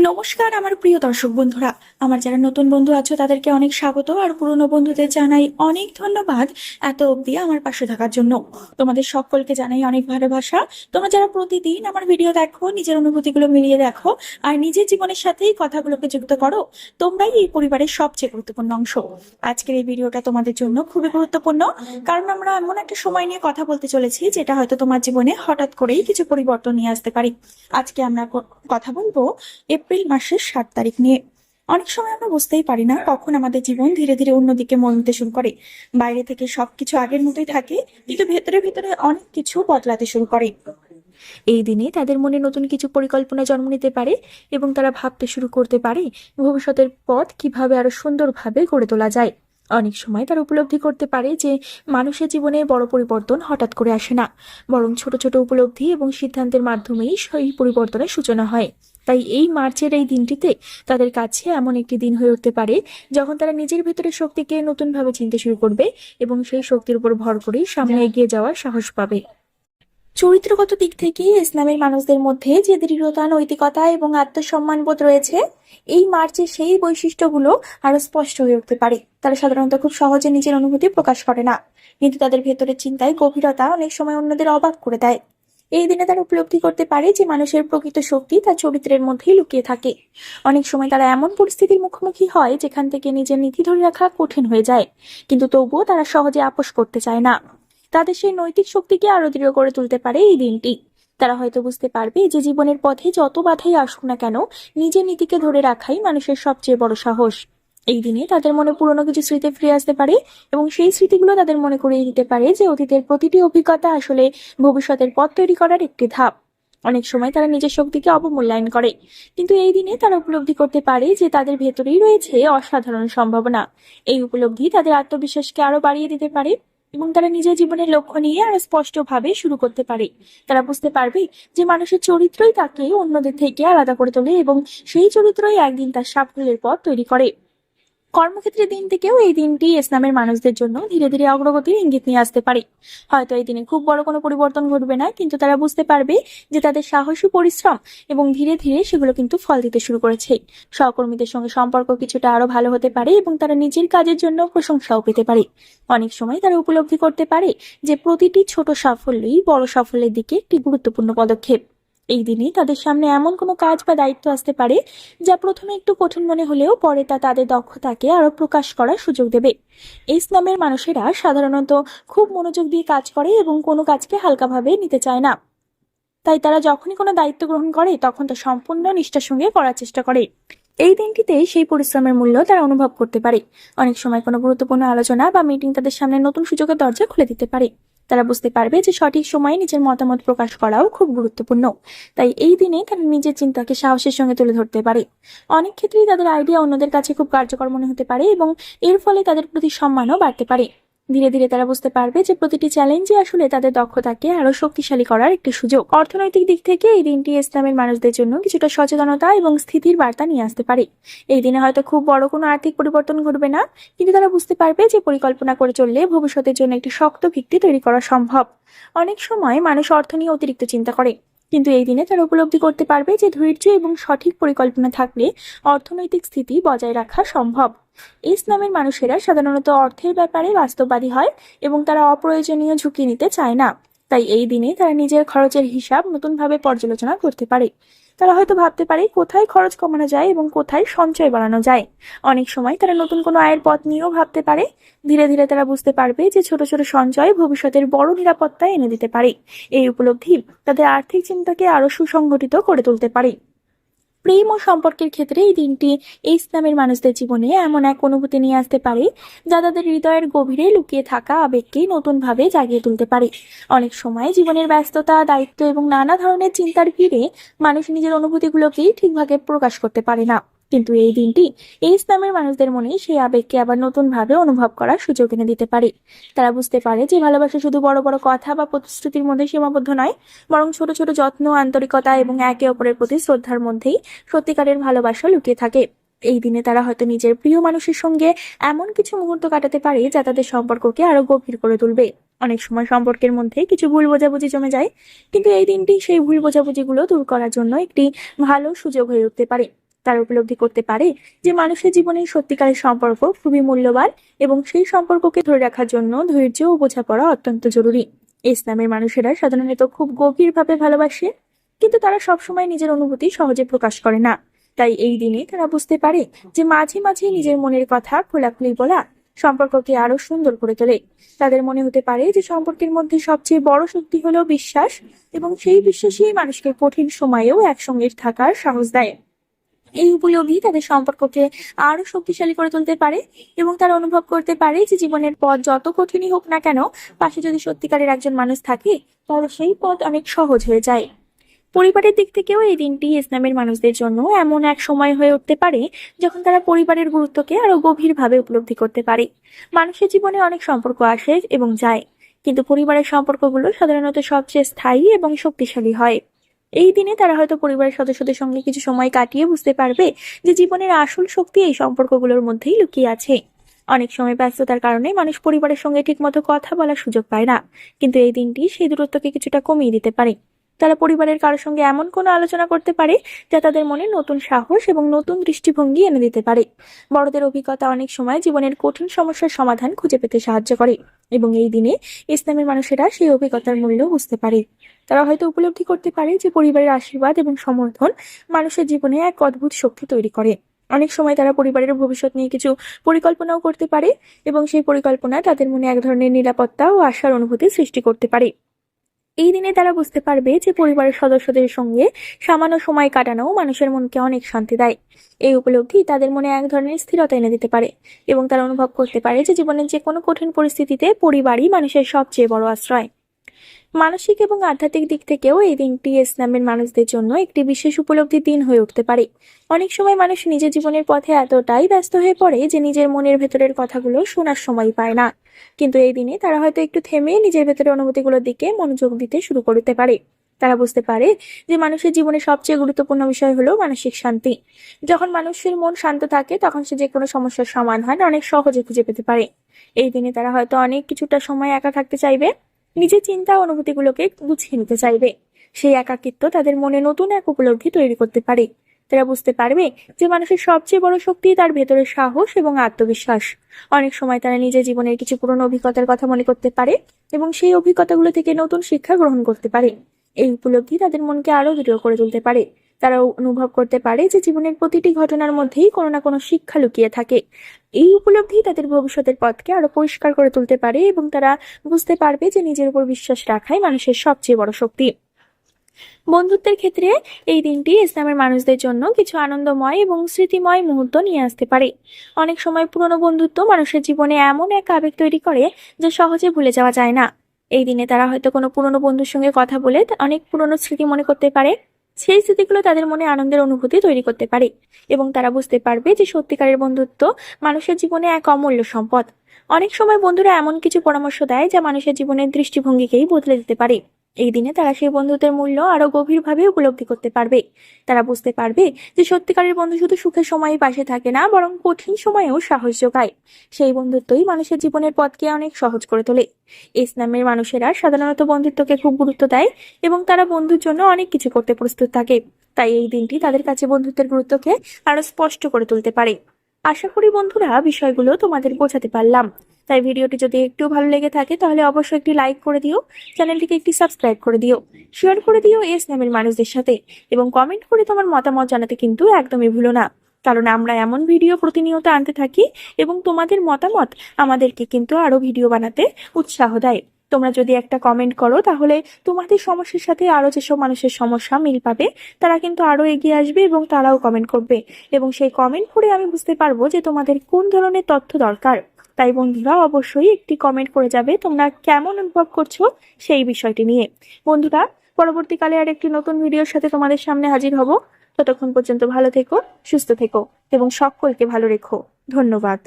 নমস্কার আমার প্রিয় দর্শক বন্ধুরা। আমার যারা নতুন বন্ধু আছো তাদেরকে অনেক স্বাগত, আর পুরনো বন্ধুদের জানাই অনেক ধন্যবাদ এত অবধি আমার পাশে থাকার জন্য। তোমাদের সকলকে জানাই অনেক ভালোবাসা। তোমরা যারা প্রতিদিন আমার ভিডিও দেখো, নিজের অনুভূতিগুলো মিলিয়ে দেখো আর নিজের জীবনের সাথেই কথাগুলোকে যুক্ত করো, তোমরাই এই পরিবারের সবচেয়ে গুরুত্বপূর্ণ অংশ। আজকের এই ভিডিওটা তোমাদের জন্য খুবই গুরুত্বপূর্ণ, কারণ আমরা এমন একটা সময় নিয়ে কথা বলতে চলেছি যেটা হয়তো তোমার জীবনে হঠাৎ করেই কিছু পরিবর্তন নিয়ে আসতে পারে। আজকে আমরা কথা বলবো এপ্রিল মাসের 7 তারিখ নিয়ে। অনেক সময় আমরা বুঝতেই পারি না কখন আমাদের জীবন ধীরে ধীরে অন্যদিকে মন নিতে শুরু করে। বাইরে থেকে সবকিছু আগের মতোই থাকে, কিন্তু ভেতরে ভেতরে অনেক কিছু বদলাতে শুরু করে। এই দিনে তাদের মনে নতুন কিছু পরিকল্পনা জন্ম নিতে পারে এবং তারা ভাবতে শুরু করতে পারে ভবিষ্যতের পথ কিভাবে আরো সুন্দরভাবে গড়ে তোলা যায়। অনেক সময় তারা উপলব্ধি করতে পারে যে মানুষের জীবনে বড় পরিবর্তন হঠাৎ করে আসে না, বরং ছোট ছোট উপলব্ধি এবং সিদ্ধান্তের মাধ্যমেই সেই পরিবর্তনের সূচনা হয়। তাই এই মার্চের এই দিনটিতে তাদের কাছে এমন একটি দিন হয়ে উঠতে পারে যখন তারা নিজের ভেতরের শক্তিকে নতুনভাবে চিনতে শুরু করবে এবং সেই শক্তির উপর ভর করেই সামনে এগিয়ে যাওয়ার সাহস পাবে। চরিত্রগত দিক থেকে ইসলামের মানুষদের মধ্যে যে দৃঢ়তা, নৈতিকতা এবং আত্মসম্মান বোধ রয়েছে, এই মার্চে সেই বৈশিষ্ট্যগুলো আরো স্পষ্ট হয়ে উঠতে পারে। তারা সাধারণত খুব সহজে নিজের অনুভূতি প্রকাশ করে না, কিন্তু তাদের ভেতরের চিন্তায় গভীরতা অনেক সময় অন্যদের অবাক করে দেয়। এই দিনে তারা উপলব্ধি করতে পারে যে মানুষের প্রকৃত শক্তি তার চরিত্রের মধ্যেই লুকিয়ে থাকে। অনেক সময় তারা এমন পরিস্থিতির মুখোমুখি হয় যেখান থেকে নিজের নীতি ধরে রাখা কঠিন হয়ে যায়, কিন্তু তবুও তারা সহজে আপোস করতে চায় না। তাদের সেই নৈতিক শক্তিকে আরো দৃঢ় করে তুলতে পারে এই দিনটি। তারা হয়তো বুঝতে পারবে যে জীবনের পথে যত বাধাই আসুক না কেন, নিজের নীতিকে ধরে রাখাই মানুষের সবচেয়ে বড় সাহস। এই দিনে তাদের মনে পুরনো কিছু স্মৃতি ফিরে আসতে পারে এবং সেই স্মৃতিগুলো তাদের মনে করিয়ে দিতে পারে যে অতীতের প্রতিটি অভিজ্ঞতা আসলে ভবিষ্যতের পথ তৈরি করার একটি ধাপ। অনেক সময় তারা নিজের শক্তিকে অবমূল্যায়ন করে, কিন্তু এই দিনে তারা উপলব্ধি করতে পারে যে তাদের ভেতরেই রয়েছে অসাধারণ সম্ভাবনা। এই উপলব্ধি তাদের আত্মবিশ্বাসকে আরো বাড়িয়ে দিতে পারে এবং তারা নিজের জীবনের লক্ষ্য নিয়ে আরো স্পষ্টভাবে শুরু করতে পারে। তারা বুঝতে পারবে যে মানুষের চরিত্রই তাকে অন্যদের থেকে আলাদা করে তোলে এবং সেই চরিত্রই একদিন তার সাফল্যের পথ তৈরি করে। কর্মক্ষেত্রের দিন থেকেও এই দিনটি ইসলামের মানুষদের জন্য ধীরে ধীরে অগ্রগতির ইঙ্গিত নিয়ে আসতে পারে। হয়তো এই দিনে খুব বড় কোনো পরিবর্তন ঘটবে না, কিন্তু তারা বুঝতে পারবে যে তাদের সাহসী পরিশ্রম এবং ধীরে ধীরে সেগুলো কিন্তু ফল দিতে শুরু করেছে। সহকর্মীদের সঙ্গে সম্পর্ক কিছুটা আরো ভালো হতে পারে এবং তারা নিজের কাজের জন্য প্রশংসাও পেতে পারে। অনেক সময় তারা উপলব্ধি করতে পারে যে প্রতিটি ছোট সাফল্যই বড় সাফল্যের দিকে একটি গুরুত্বপূর্ণ পদক্ষেপ। এই দিনে তাদের সামনে এমন কোনো কাজ বা দায়িত্ব আসতে পারে যা প্রথমে একটু কঠিন মনে হলেও পরে তা তাদের দক্ষতাকে আরো প্রকাশ করার সুযোগ দেবে। ইসলামের মানুষেরা সাধারণত খুব মনোযোগ দিয়ে কাজ করে এবং কোনো কাজকে হালকাভাবে নিতে চায় না। তাই তারা যখনই কোনো দায়িত্ব গ্রহণ করে তখন তা সম্পূর্ণ নিষ্ঠার সঙ্গে করার চেষ্টা করে। এই দিনটিতে সেই পরিশ্রমের মূল্য তারা অনুভব করতে পারে। অনেক সময় কোনো গুরুত্বপূর্ণ আলোচনা বা মিটিং তাদের সামনে নতুন সুযোগের দরজা খুলে দিতে পারে। তারা বুঝতে পারবে যে সঠিক সময়ে নিজের মতামত প্রকাশ করাও খুব গুরুত্বপূর্ণ। তাই এই দিনে তারা নিজের চিন্তাকে সাহসের সঙ্গে তুলে ধরতে পারে। অনেক ক্ষেত্রেই তাদের আইডিয়া অন্যদের কাছে খুব কার্যকর মনে হতে পারে এবং এর ফলে তাদের প্রতি সম্মানও বাড়তে পারে। ধীরে ধীরে তারা বুঝতে পারবে যে প্রতিটি চ্যালেঞ্জই আসলে তাদের দক্ষতাকে আরো শক্তিশালী করার একটি সুযোগ। অর্থনৈতিক দিক থেকে এই দিনটি ইসলামের মানুষদের জন্য কিছুটা সচেতনতা এবং স্থিতির বার্তা নিয়ে আসতে পারে। এই দিনে হয়তো খুব বড় কোনো আর্থিক পরিবর্তন ঘটবে না, কিন্তু তারা বুঝতে পারবে যে পরিকল্পনা করে চললে ভবিষ্যতের জন্য একটি শক্ত ভিত্তি তৈরি করা সম্ভব। অনেক সময় মানুষ অর্থ নিয়ে অতিরিক্ত চিন্তা করে, কিন্তু এই দিনে তারা উপলব্ধি করতে পারবে যে ধৈর্য এবং সঠিক পরিকল্পনা থাকলে অর্থনৈতিক স্থিতি বজায় রাখা সম্ভব। ইসলামের মানুষেরা সাধারণত অর্থের ব্যাপারে বাস্তববাদী হয় এবং তারা অপ্রয়োজনীয় ঝুঁকি নিতে চায় না। তাই এই দিনে তারা নিজের খরচের হিসাব নতুনভাবে পর্যালোচনা করতে পারে। তারা হয়তো ভাবতে পারে কোথায় খরচ কমানো যায় এবং কোথায় সঞ্চয় বাড়ানো যায়। অনেক সময় তারা নতুন কোনো আয়ের পথ নিয়েও ভাবতে পারে। ধীরে ধীরে তারা বুঝতে পারবে যে ছোট ছোট সঞ্চয় ভবিষ্যতের বড় নিরাপত্তা এনে দিতে পারে। এই উপলব্ধি তাদের আর্থিক চিন্তাকে আরো সুসংগঠিত করে তুলতে পারে। প্রেম ও সম্পর্কের ক্ষেত্রে এই দিনটি ইসলামের মানুষদের জীবনে এমন এক অনুভূতি নিয়ে আসতে পারে যা তাদের হৃদয়ের গভীরে লুকিয়ে থাকা আবেগকে নতুনভাবে জাগিয়ে তুলতে পারে। অনেক সময় জীবনের ব্যস্ততা, দায়িত্ব এবং নানা ধরনের চিন্তার ভিড়ে মানুষ নিজের অনুভূতিগুলোকেই ঠিকভাবে প্রকাশ করতে পারে না, কিন্তু এই দিনটি ইসলামের মানুষদের মনে সেই আবেগকে আবার নতুনভাবে অনুভব করার সুযোগ এনে দিতে পারে। তারা বুঝতে পারে যে ভালোবাসা শুধু বড় বড় কথা বা প্রতিশ্রুতির মধ্যে সীমাবদ্ধ নয়, বরং ছোট ছোট যত্ন, আন্তরিকতা এবং একে অপরের প্রতি শ্রদ্ধার মধ্যেই সত্যিকারের ভালোবাসা লুকিয়ে থাকে। এই দিনে তারা হয়তো নিজের প্রিয় মানুষের সঙ্গে এমন কিছু মুহূর্ত কাটাতে পারে যা তাদের সম্পর্ককে আরো গভীর করে তুলবে। অনেক সময় সম্পর্কের মধ্যে কিছু ভুল বোঝাবুঝি জমে যায়, কিন্তু এই দিনটি সেই ভুল বোঝাবুঝিগুলো দূর করার জন্য একটি ভালো সুযোগ হয়ে উঠতে পারে। তারা উপলব্ধি করতে পারে যে মানুষের জীবনে সত্যিকারের সম্পর্ক খুবই মূল্যবান এবং সেই সম্পর্ককে ধরে রাখার জন্য ধৈর্য ও বোঝাপড়া অত্যন্ত জরুরি। ইসলামের মানুষেরা সাধারণত খুব গভীরভাবে ভালোবাসে, কিন্তু তারা সবসময় নিজের অনুভূতি সহজে প্রকাশ করে না। তাই এই দিনে তারা বুঝতে পারে যে মাঝে মাঝে নিজের মনের কথা খোলাখুলি বলা সম্পর্ককে আরো সুন্দর করে তোলে। তাদের মনে হতে পারে যে সম্পর্কের মধ্যে সবচেয়ে বড় শক্তি হলো বিশ্বাস, এবং সেই বিশ্বাসই মানুষকে কঠিন সময়েও একসঙ্গে থাকার সাহস দেয়। এই উপলব্ধি তাদের সম্পর্ককে আরো শক্তিশালী করে তুলতে পারে, এবং তারা অনুভব করতে পারে যে জীবনের পথ যত কঠিনই হোক না কেন, পাশে যদি সত্যিকারের একজন মানুষ থাকে তাহলে সেই পথ অনেক সহজ হয়ে যায়। পরিবারের দিক থেকেও এই দিনটি ইসলামের মানুষদের জন্য এমন এক সময় হয়ে উঠতে পারে যখন তারা পরিবারের গুরুত্বকে আরো গভীরভাবে উপলব্ধি করতে পারে। মানুষের জীবনে অনেক সম্পর্ক আসে এবং যায়, কিন্তু পরিবারের সম্পর্কগুলো সাধারণত সবচেয়ে স্থায়ী এবং শক্তিশালী হয়। এই দিনে তারা হয়তো পরিবারের সদস্যদের সঙ্গে কিছু সময় কাটিয়ে বুঝতে পারবে যে জীবনের আসল শক্তি এই সম্পর্কগুলোর মধ্যেই লুকিয়ে আছে। অনেক সময় ব্যস্ততার কারণে মানুষ পরিবারের সঙ্গে ঠিকমতো কথা বলার সুযোগ পায় না, কিন্তু এই দিনটি সেই দূরত্বকে কিছুটা কমিয়ে দিতে পারে। তারা পরিবারের কারোর সঙ্গে এমন কোনো আলোচনা করতে পারে যা তাদের মনে নতুন সাহস এবং নতুন দৃষ্টিভঙ্গি এনে দিতে পারে। বড়দের অভিজ্ঞতা অনেক সময় জীবনের কঠিন সমস্যার সমাধান খুঁজে পেতে সাহায্য করে, এবং এই দিনে ইসলামের মানুষেরা সেই অভিজ্ঞতার মূল্য বুঝতে পারে। তারা হয়তো উপলব্ধি করতে পারে যে পরিবারের আশীর্বাদ এবং সমর্থন মানুষের জীবনে এক অদ্ভুত শক্তি তৈরি করে। অনেক সময় তারা পরিবারের ভবিষ্যৎ নিয়ে কিছু পরিকল্পনাও করতে পারে, এবং সেই পরিকল্পনা তাদের মনে এক ধরনের নিরাপত্তা ও আশার অনুভূতি সৃষ্টি করতে পারে। এই দিনে তারা বুঝতে পারবে যে পরিবারের সদস্যদের সঙ্গে সামান্য সময় কাটানো মানুষের মনকে অনেক শান্তি দেয়। এই উপলব্ধি তাদের মনে এক ধরনের স্থিরতা এনে দিতে পারে, এবং তারা অনুভব করতে পারে যে জীবনের যে কোনো কঠিন পরিস্থিতিতে পরিবারই মানুষের সবচেয়ে বড় আশ্রয়। মানসিক এবং আধ্যাত্মিক দিক থেকেও এই দিনটি ইসলামের মানুষদের জন্য একটি বিশেষ উপলব্ধির দিন হয়ে উঠতে পারে। অনেক সময় মানুষ নিজের জীবনের পথে এতটাই ব্যস্ত হয়ে পড়ে যে নিজের মনের ভেতরের কথাগুলো শোনার সময় পায় না, কিন্তু এই দিনে তারা হয়তো একটু থেমে নিজের ভেতরের অনুভূতিগুলোর দিকে মনোযোগ দিতে শুরু করতে পারে। তারা বুঝতে পারে যে মানুষের জীবনে সবচেয়ে গুরুত্বপূর্ণ বিষয় হলো মানসিক শান্তি। যখন মানুষের মন শান্ত থাকে তখন সে যে কোনো সমস্যার সমাধান অনেক সহজে খুঁজে পেতে পারে। এই দিনে তারা হয়তো অনেক কিছুটা সময় একা থাকতে চাইবে, নিজের চিন্তা ও অনুভূতিগুলোকে গুছিয়ে নিতে চাইবে। সেই একাকিত্ব তাদের মনে নতুন এক উপলব্ধি তৈরি করতে পারে। তারা বুঝতে পারবে যে মানুষের সবচেয়ে বড় শক্তি তার ভেতরের সাহস এবং আত্মবিশ্বাস। অনেক সময় তারা নিজের জীবনের কিছু পুরনো অভিজ্ঞতার কথা মনে করতে পারে, এবং সেই অভিজ্ঞতাগুলো থেকে নতুন শিক্ষা গ্রহণ করতে পারে। এই উপলব্ধি তাদের মনকে আরো দৃঢ় করে তুলতে পারে। তারা অনুভব করতে পারে যে জীবনের প্রতিটি ঘটনার মধ্যেই কোনো না কোনো শিক্ষা লুকিয়ে থাকে। এই উপলব্ধি তাদের ভবিষ্যতের পথকে আরো পরিষ্কার করে তুলতে পারে, এবং তারা বুঝতে পারবে যে নিজের উপর বিশ্বাস রাখাই মানুষের সবচেয়ে বড় শক্তি। বন্ধুত্বের ক্ষেত্রে এই দিনটি ইসলামের মানুষদের জন্য কিছু আনন্দময় এবং স্মৃতিময় মুহূর্ত নিয়ে আসতে পারে। অনেক সময় পুরনো বন্ধুত্ব মানুষের জীবনে এমন এক আবেগ তৈরি করে যা সহজে ভুলে যাওয়া যায় না। এই দিনে তারা হয়তো কোনো পুরনো বন্ধুর সঙ্গে কথা বলে অনেক পুরনো স্মৃতি মনে করতে পারে। সেই স্মৃতিগুলো তাদের মনে আনন্দের অনুভূতি তৈরি করতে পারে, এবং তারা বুঝতে পারবে যে সত্যিকারের বন্ধুত্ব মানুষের জীবনে এক অমূল্য সম্পদ। অনেক সময় বন্ধুরা এমন কিছু পরামর্শ দেয় যা মানুষের জীবনের দৃষ্টিভঙ্গিকেই বদলে দিতে পারে। এই দিনে তারা সেই বন্ধুত্বের মূল্য আরো গভীরভাবে উপলব্ধি করতে পারবে। তারা বুঝতে পারবে যে সত্যিকারের বন্ধু শুধু সুখের সময়ই পাশে থাকে না, বরং কঠিন সময়েও সাহস যোগায়। সেই বন্ধুত্বই মানুষের জীবনের পথকে অনেক সহজ করে তোলে। ইসলামের মানুষেরা সাধারণত বন্ধুত্বকে খুব গুরুত্ব দেয়, এবং তারা বন্ধুর জন্য অনেক কিছু করতে প্রস্তুত থাকে। তাই এই দিনটি তাদের কাছে বন্ধুত্বের গুরুত্বকে আরো স্পষ্ট করে তুলতে পারে। আশা করি বন্ধুরা বিষয়গুলো তোমাদের বোঝাতে পারলাম। তাই ভিডিওটি যদি একটু ভালো লেগে থাকে তাহলে অবশ্যই একটি লাইক করে দিও, চ্যানেলটিকে একটি সাবস্ক্রাইব করে দিও, শেয়ার করে দিও ইসলামের মানুষদের সাথে, এবং কমেন্ট করে তোমার মতামত জানাতে কিন্তু একদমই ভুলো না। কারণ আমরা এমন ভিডিও প্রতিনিয়ত আনতে থাকি, এবং তোমাদের মতামত আমাদেরকে কিন্তু আরো ভিডিও বানাতে উৎসাহ দেয়। তোমরা যদি একটা কমেন্ট করো তাহলে তোমাদের সমস্যার সাথে আরো যেসব মানুষের সমস্যা মিল পাবে তারা কিন্তু আরো এগিয়ে আসবে, এবং তারাও কমেন্ট করবে, এবং সেই কমেন্ট পড়ে আমি বুঝতে পারবো যে তোমাদের কোন ধরনের তথ্য দরকার। তাই বন্ধুরা অবশ্যই একটি কমেন্ট করে যাবে তোমরা কেমন অনুভব করছো সেই বিষয়টি নিয়ে। বন্ধুরা, পরবর্তীকালে আর একটি নতুন ভিডিওর সাথে তোমাদের সামনে হাজির হব। ততক্ষণ পর্যন্ত ভালো থেকো, সুস্থ থেকো, এবং সকলকে ভালো রেখো। ধন্যবাদ।